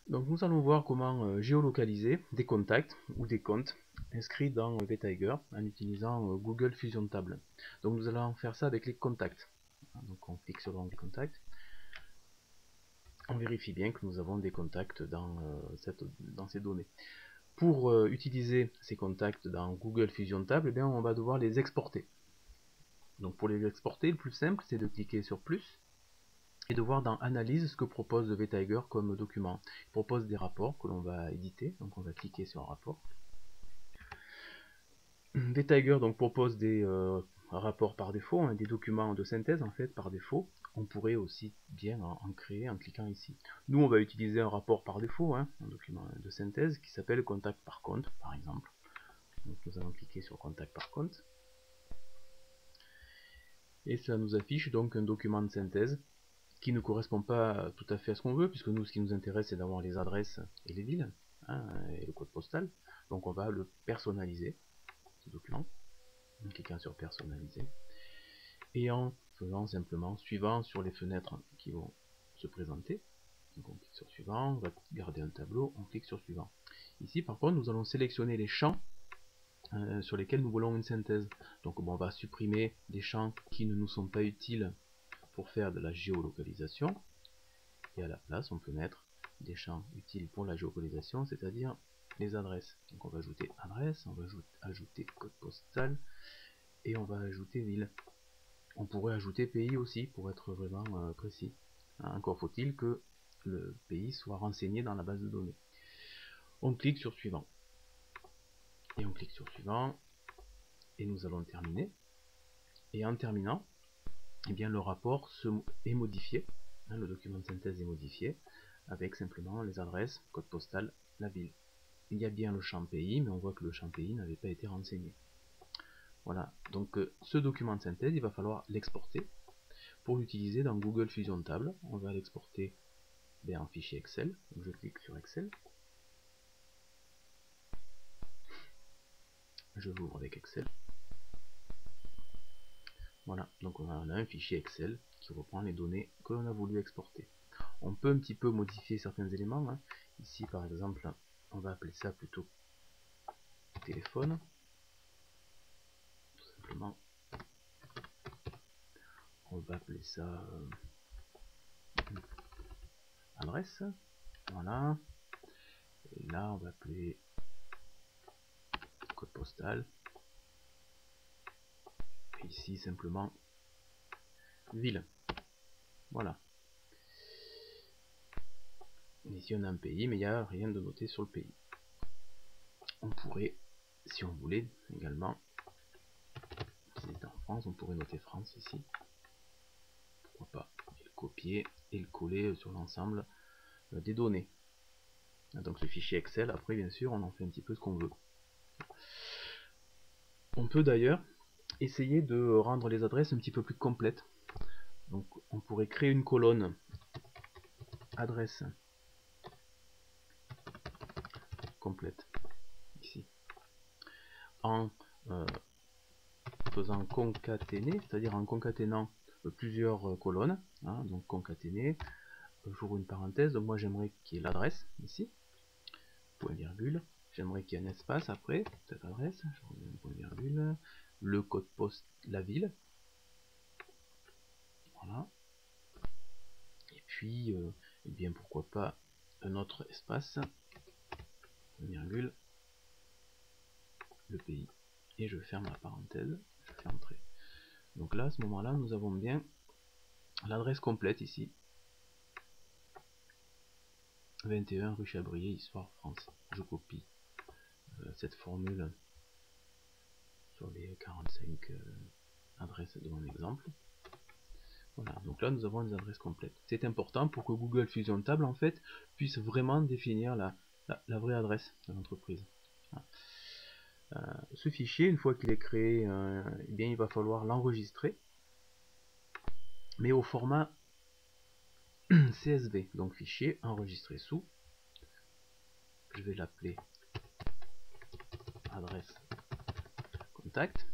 Donc nous allons voir comment géolocaliser des contacts ou des comptes inscrits dans vTiger en utilisant Google Fusion Table. Donc nous allons faire ça avec les contacts. Donc on clique sur l'onglet contacts. On vérifie bien que nous avons des contacts dans ces données. Pour utiliser ces contacts dans Google Fusion Table, eh bien, on va devoir les exporter. Donc pour les exporter, le plus simple c'est de cliquer sur plus et de voir dans Analyse ce que propose vTiger comme document. Il propose des rapports que l'on va éditer, donc on va cliquer sur un rapport. vTiger donc propose des rapports par défaut, des documents de synthèse en fait par défaut. On pourrait aussi bien en créer en cliquant ici. Nous on va utiliser un rapport par défaut, un document de synthèse qui s'appelle contact par compte par exemple. Donc nous allons cliquer sur contact par compte. Et ça nous affiche donc un document de synthèse qui ne correspond pas tout à fait à ce qu'on veut, puisque nous, ce qui nous intéresse, c'est d'avoir les adresses et les villes, et le code postal. Donc on va le personnaliser, ce document, en cliquant sur personnaliser, et en faisant simplement suivant sur les fenêtres qui vont se présenter. Donc on clique sur suivant, on va garder un tableau, on clique sur suivant. Ici par contre, nous allons sélectionner les champs sur lesquels nous voulons une synthèse. Donc bon, on va supprimer des champs qui ne nous sont pas utiles pour faire de la géolocalisation, et à la place on peut mettre des champs utiles pour la géolocalisation, c'est-à-dire les adresses. Donc on va ajouter adresse, on va ajouter code postal et on va ajouter ville. On pourrait ajouter pays aussi pour être vraiment précis. Encore faut-il que le pays soit renseigné dans la base de données. On clique sur suivant et on clique sur suivant et nous allons terminer. Et en terminant, eh bien, le rapport est modifié, le document de synthèse est modifié, avec simplement les adresses, code postal, la ville. Il y a bien le champ pays, mais on voit que le champ pays n'avait pas été renseigné. Voilà, donc ce document de synthèse, il va falloir l'exporter. Pour l'utiliser dans Google Fusion Table, on va l'exporter en fichier Excel. Donc je clique sur Excel. Je l'ouvre avec Excel. Voilà, donc on a un fichier Excel qui reprend les données que l'on a voulu exporter. On peut un petit peu modifier certains éléments. Ici par exemple, on va appeler ça plutôt téléphone. Tout simplement. On va appeler ça adresse. Voilà. Et là on va appeler code postal. Et ici simplement ville. Voilà. Ici on a un pays, mais il n'y a rien de noté sur le pays. On pourrait, si on voulait également, si c'était en France, on pourrait noter France ici. Pourquoi pas, et le copier et le coller sur l'ensemble des données. Donc ce fichier Excel, après bien sûr, on en fait un petit peu ce qu'on veut. On peut d'ailleurs essayer de rendre les adresses un petit peu plus complètes. Donc on pourrait créer une colonne adresse complète ici en faisant concaténer, c'est-à-dire en concaténant plusieurs colonnes, donc concaténer, j'ouvre une parenthèse, donc moi j'aimerais qu'il y ait l'adresse ici, point virgule, j'aimerais qu'il y ait un espace après cette adresse, je reviens point virgule, le code poste, la ville, voilà, et puis eh bien pourquoi pas un autre espace, virgule, le pays, et je ferme la parenthèse, je fais entrer. Donc là à ce moment là nous avons bien l'adresse complète ici, 21 rue Chabrier, Histoire France. Je copie cette formule sur les 45 adresses de mon exemple. Voilà, donc là nous avons les adresses complètes. C'est important pour que Google Fusion Table en fait puisse vraiment définir la vraie adresse de l'entreprise. Ce fichier, une fois qu'il est créé, eh bien, il va falloir l'enregistrer, mais au format CSV, donc fichier enregistré sous. Je vais l'appeler adresse contact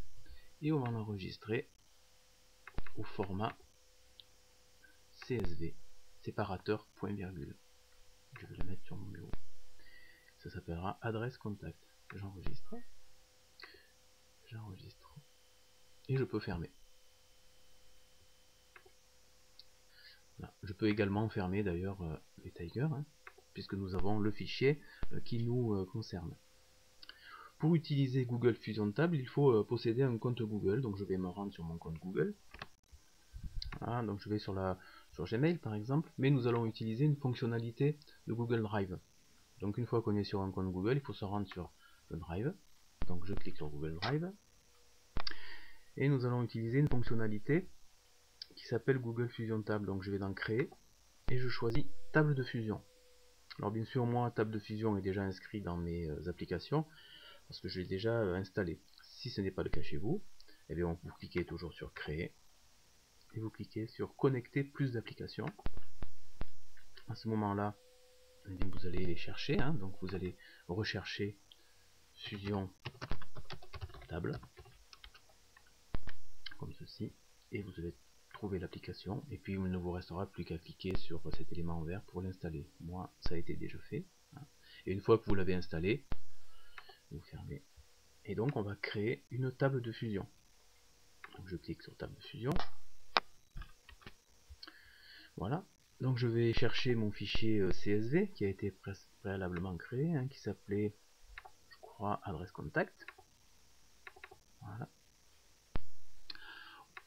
et on va l'enregistrer au format CSV, séparateur point virgule. Je vais le mettre sur mon s'appellera adresse contact. J'enregistre. J'enregistre. Et je peux fermer. Voilà. Je peux également fermer d'ailleurs les Tigers, hein, puisque nous avons le fichier qui nous concerne. Pour utiliser Google Fusion Table, il faut posséder un compte Google. Donc je vais me rendre sur mon compte Google. Voilà, donc je vais sur Gmail par exemple, mais nous allons utiliser une fonctionnalité de Google Drive. Donc une fois qu'on est sur un compte Google, il faut se rendre sur le Drive. Donc je clique sur Google Drive. Et nous allons utiliser une fonctionnalité qui s'appelle Google Fusion Table. Donc je vais dans Créer et je choisis Table de fusion. Alors bien sûr, moi, Table de fusion est déjà inscrit dans mes applications parce que je l'ai déjà installé. Si ce n'est pas le cas chez vous, eh bien, vous cliquez toujours sur Créer et vous cliquez sur Connecter plus d'applications. À ce moment-là, vous allez les chercher, hein, donc vous allez rechercher Fusion Table comme ceci et vous allez trouver l'application et puis il ne vous restera plus qu'à cliquer sur cet élément en vert pour l'installer. Moi, ça a été déjà fait, hein. Et une fois que vous l'avez installé, vous fermez et donc on va créer une table de fusion. Donc je clique sur table de fusion. Voilà, donc je vais chercher mon fichier CSV qui a été préalablement créé, hein, qui s'appelait, je crois, adresse contact. Voilà.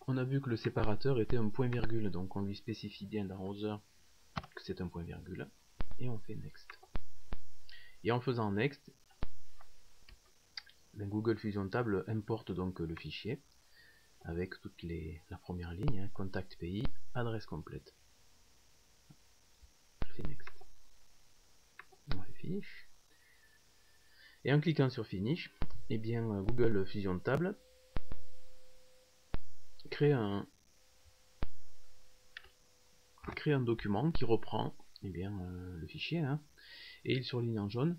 On a vu que le séparateur était un point virgule, donc on lui spécifie bien dans Browser que c'est un point virgule et on fait Next. Et en faisant Next, Google Fusion Table importe donc le fichier avec la première ligne, hein, contact pays, adresse complète. Je fais Next. On fait Finish. Et en cliquant sur Finish, eh bien, Google Fusion Table crée un document qui reprend eh bien, le fichier, hein, et il surligne en jaune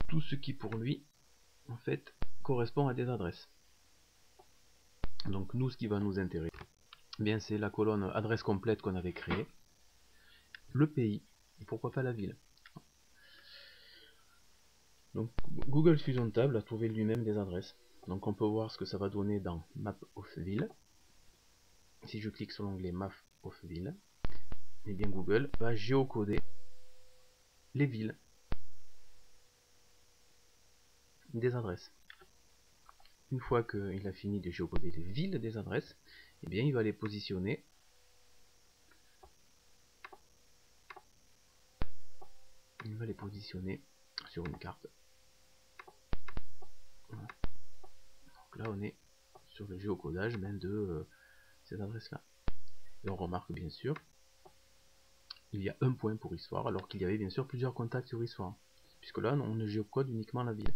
tout ce qui pour lui en fait correspond à des adresses. Donc nous, ce qui va nous intéresser, eh bien c'est la colonne adresse complète qu'on avait créée, le pays et pourquoi pas la ville. Donc Google Fusion Table a trouvé lui-même des adresses. Donc on peut voir ce que ça va donner dans Map of Ville. Si je clique sur l'onglet Map of Ville, et bien Google va géocoder les villes des adresses. Une fois qu'il a fini de géocoder les villes des adresses, et bien il va les positionner sur une carte. Voilà. Donc là on est sur le géocodage même de ces adresses là. Et on remarque bien sûr il y a un point pour histoire alors qu'il y avait bien sûr plusieurs contacts sur histoire, puisque là on ne géocode uniquement la ville.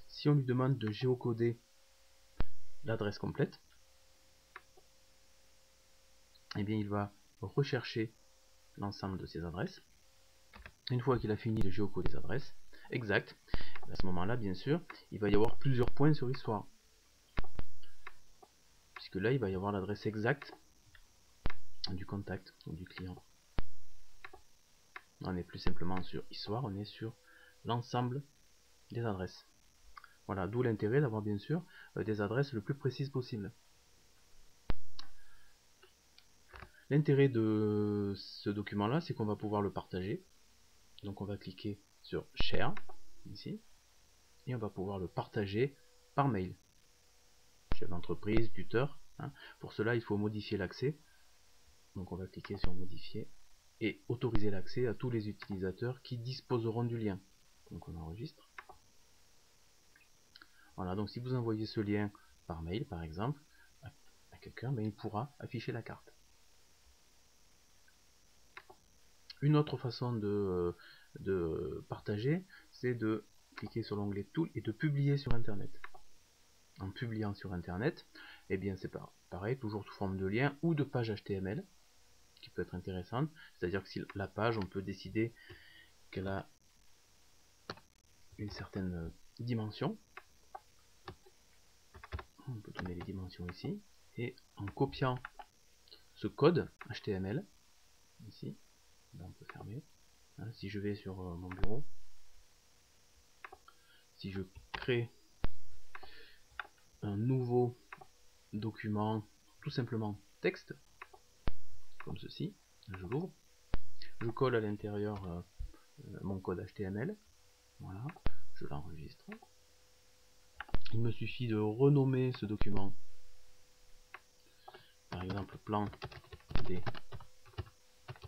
Si on lui demande de géocoder l'adresse complète, et bien il va rechercher l'ensemble de ces adresses. Une fois qu'il a fini de géocoder les adresses exactes, à ce moment là bien sûr il va y avoir plusieurs points sur histoire, puisque là il va y avoir l'adresse exacte du contact ou du client. On est plus simplement sur histoire, on est sur l'ensemble des adresses. Voilà, d'où l'intérêt d'avoir bien sûr des adresses le plus précises possible. L'intérêt de ce document là, c'est qu'on va pouvoir le partager. Donc on va cliquer sur Share ici et on va pouvoir le partager par mail. Chef d'entreprise, tuteur, hein. Pour cela il faut modifier l'accès. Donc on va cliquer sur modifier et autoriser l'accès à tous les utilisateurs qui disposeront du lien. Donc on enregistre. Voilà, donc si vous envoyez ce lien par mail par exemple à quelqu'un, ben, il pourra afficher la carte. Une autre façon de partager, c'est de cliquer sur l'onglet Tool et de publier sur Internet. En publiant sur Internet, eh bien c'est pareil, toujours sous forme de lien ou de page HTML, qui peut être intéressante. C'est-à-dire que si la page, on peut décider qu'elle a une certaine dimension. On peut donner les dimensions ici. Et en copiant ce code HTML, ici, là on peut fermer. Hein, si je vais sur mon bureau, si je crée un nouveau document, tout simplement texte, comme ceci, je l'ouvre, je colle à l'intérieur mon code HTML, voilà, je l'enregistre. Il me suffit de renommer ce document, par exemple plan des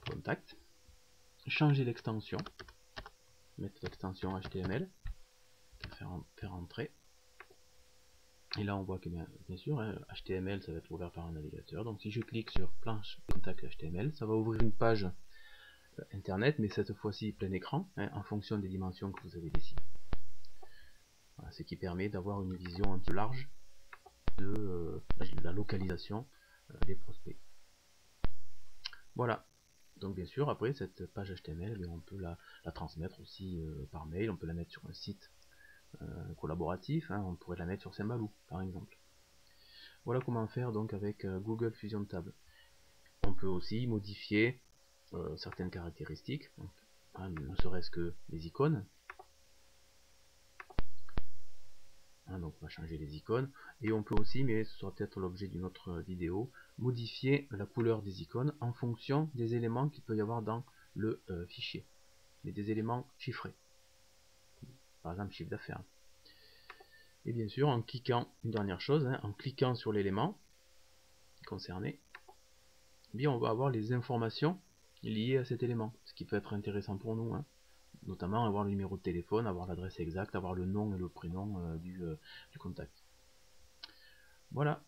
contacts, changer l'extension, mettre l'extension HTML, faire entrer. Et là on voit que bien sûr HTML ça va être ouvert par un navigateur, donc si je clique sur planche contact HTML, ça va ouvrir une page internet, mais cette fois-ci plein écran, en fonction des dimensions que vous avez décidées. Voilà, ce qui permet d'avoir une vision un peu large de la localisation des prospects. Voilà, donc bien sûr après cette page HTML, on peut la transmettre aussi par mail, on peut la mettre sur un site collaboratif, on pourrait la mettre sur Symbaloo par exemple. Voilà comment faire donc avec Google Fusion Table. On peut aussi modifier certaines caractéristiques, donc, ne serait-ce que les icônes. Donc on va changer les icônes, et on peut aussi, mais ce sera peut-être l'objet d'une autre vidéo, modifier la couleur des icônes en fonction des éléments qu'il peut y avoir dans le fichier, mais des éléments chiffrés, par exemple chiffre d'affaires. Et bien sûr, en cliquant, une dernière chose, en cliquant sur l'élément concerné, bien on va avoir les informations liées à cet élément, ce qui peut être intéressant pour nous, notamment avoir le numéro de téléphone, avoir l'adresse exacte, avoir le nom et le prénom du contact. Voilà.